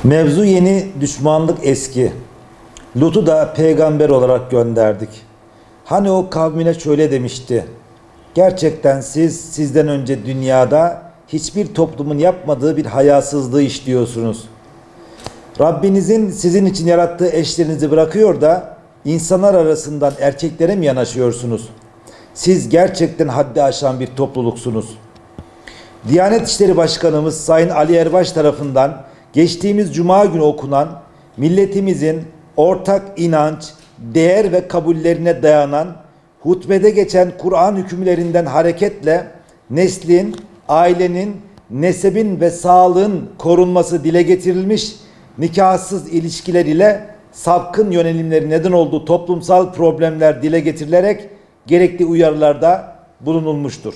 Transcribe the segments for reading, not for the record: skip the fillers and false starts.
Mevzu yeni, düşmanlık eski. Lut'u da peygamber olarak gönderdik. Hani o kavmine şöyle demişti: gerçekten sizden önce dünyada hiçbir toplumun yapmadığı bir hayasızlığı işliyorsunuz. Rabbinizin sizin için yarattığı eşlerinizi bırakıyor da insanlar arasından erkeklere mi yanaşıyorsunuz? Siz gerçekten haddi aşan bir topluluksunuz. Diyanet İşleri Başkanımız Sayın Ali Erbaş tarafından geçtiğimiz Cuma günü okunan, milletimizin ortak inanç, değer ve kabullerine dayanan, hutbede geçen Kur'an hükümlerinden hareketle neslin, ailenin, nesebin ve sağlığın korunması dile getirilmiş, nikahsız ilişkiler ile sapkın yönelimleri neden olduğu toplumsal problemler dile getirilerek gerekli uyarılarda bulunulmuştur.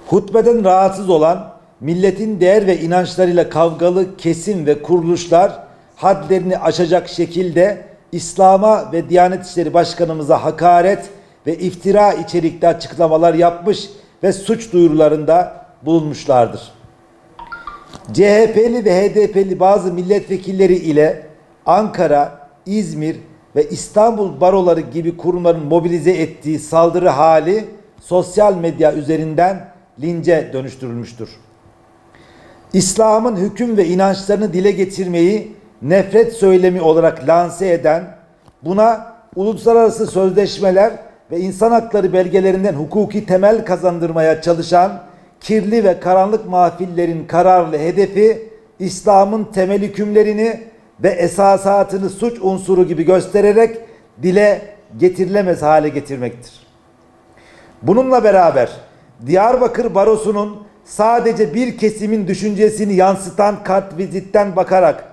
Hutbeden rahatsız olan, milletin değer ve inançlarıyla kavgalı kesim ve kuruluşlar hadlerini aşacak şekilde İslam'a ve Diyanet İşleri Başkanımıza hakaret ve iftira içerikli açıklamalar yapmış ve suç duyurularında bulunmuşlardır. CHP'li ve HDP'li bazı milletvekilleri ile Ankara, İzmir ve İstanbul baroları gibi kurumların mobilize ettiği saldırı hali sosyal medya üzerinden lince dönüştürülmüştür. İslam'ın hüküm ve inançlarını dile getirmeyi nefret söylemi olarak lanse eden, buna uluslararası sözleşmeler ve insan hakları belgelerinden hukuki temel kazandırmaya çalışan kirli ve karanlık mahfillerin kararlı hedefi, İslam'ın temel hükümlerini ve esasatını suç unsuru gibi göstererek dile getirilemez hale getirmektir. Bununla beraber Diyarbakır Barosu'nun sadece bir kesimin düşüncesini yansıtan kartvizitten bakarak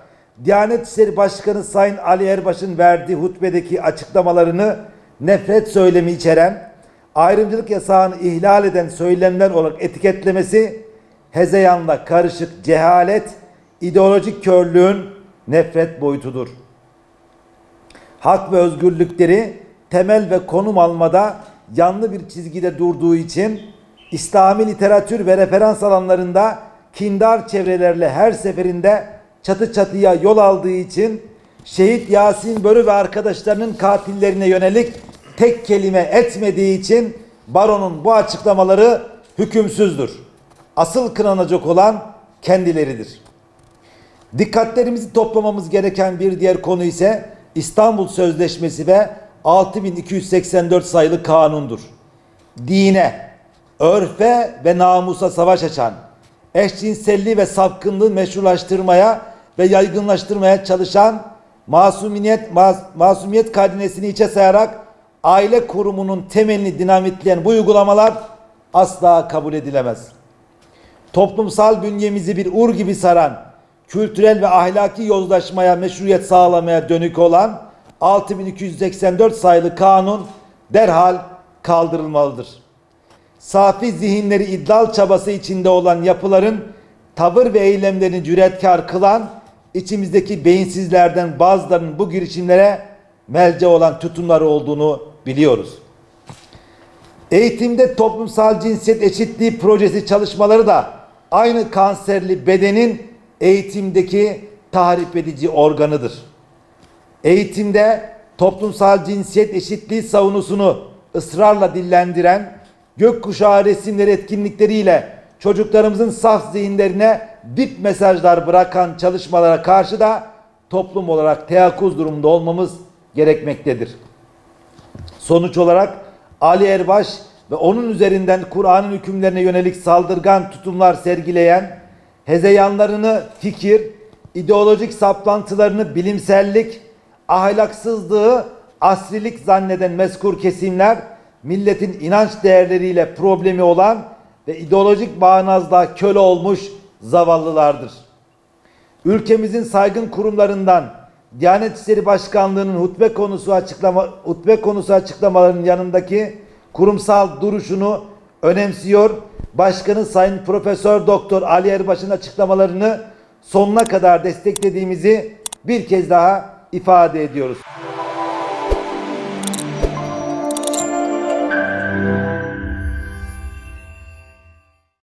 Diyanet İşleri Başkanı Sayın Ali Erbaş'ın verdiği hutbedeki açıklamalarını nefret söylemi içeren, ayrımcılık yasağını ihlal eden söylemler olarak etiketlemesi hezeyanla karışık cehalet, ideolojik körlüğün nefret boyutudur. Hak ve özgürlükleri temel ve konum almada yanlı bir çizgide durduğu için İslami literatür ve referans alanlarında kindar çevrelerle her seferinde çatı çatıya yol aldığı için şehit Yasin Börü ve arkadaşlarının katillerine yönelik tek kelime etmediği için baronun bu açıklamaları hükümsüzdür. Asıl kınanacak olan kendileridir. Dikkatlerimizi toplamamız gereken bir diğer konu ise İstanbul Sözleşmesi ve 6284 sayılı kanundur. Dine, örfe ve namusa savaş açan, eşcinselliği ve sapkınlığı meşrulaştırmaya ve yaygınlaştırmaya çalışan, masumiyet kainesini içe sayarak aile kurumunun temelini dinamitleyen bu uygulamalar asla kabul edilemez. Toplumsal bünyemizi bir ur gibi saran, kültürel ve ahlaki yozlaşmaya meşruiyet sağlamaya dönük olan 6284 sayılı kanun derhal kaldırılmalıdır. Safi zihinleri iddial çabası içinde olan yapıların tavır ve eylemlerini cüretkar kılan içimizdeki beyinsizlerden bazılarının bu girişimlere melce olan tutumları olduğunu biliyoruz. Eğitimde toplumsal cinsiyet eşitliği projesi çalışmaları da aynı kanserli bedenin eğitimdeki tahrip edici organıdır. Eğitimde toplumsal cinsiyet eşitliği savunusunu ısrarla dillendiren, gökkuşağı resimleri etkinlikleriyle çocuklarımızın saf zihinlerine dip mesajlar bırakan çalışmalara karşı da toplum olarak teyakkuz durumunda olmamız gerekmektedir. Sonuç olarak Ali Erbaş ve onun üzerinden Kur'an'ın hükümlerine yönelik saldırgan tutumlar sergileyen, hezeyanlarını fikir, ideolojik saplantılarını bilimsellik, ahlaksızlığı asrilik zanneden mezkur kesimler, milletin inanç değerleriyle problemi olan ve ideolojik bağnazlığa köle olmuş zavallılardır. Ülkemizin saygın kurumlarından Diyanet İşleri Başkanlığı'nın hutbe konusu açıklamalarının yanındaki kurumsal duruşunu önemsiyor. Başkanı Sayın Profesör Doktor Ali Erbaş'ın açıklamalarını sonuna kadar desteklediğimizi bir kez daha ifade ediyoruz.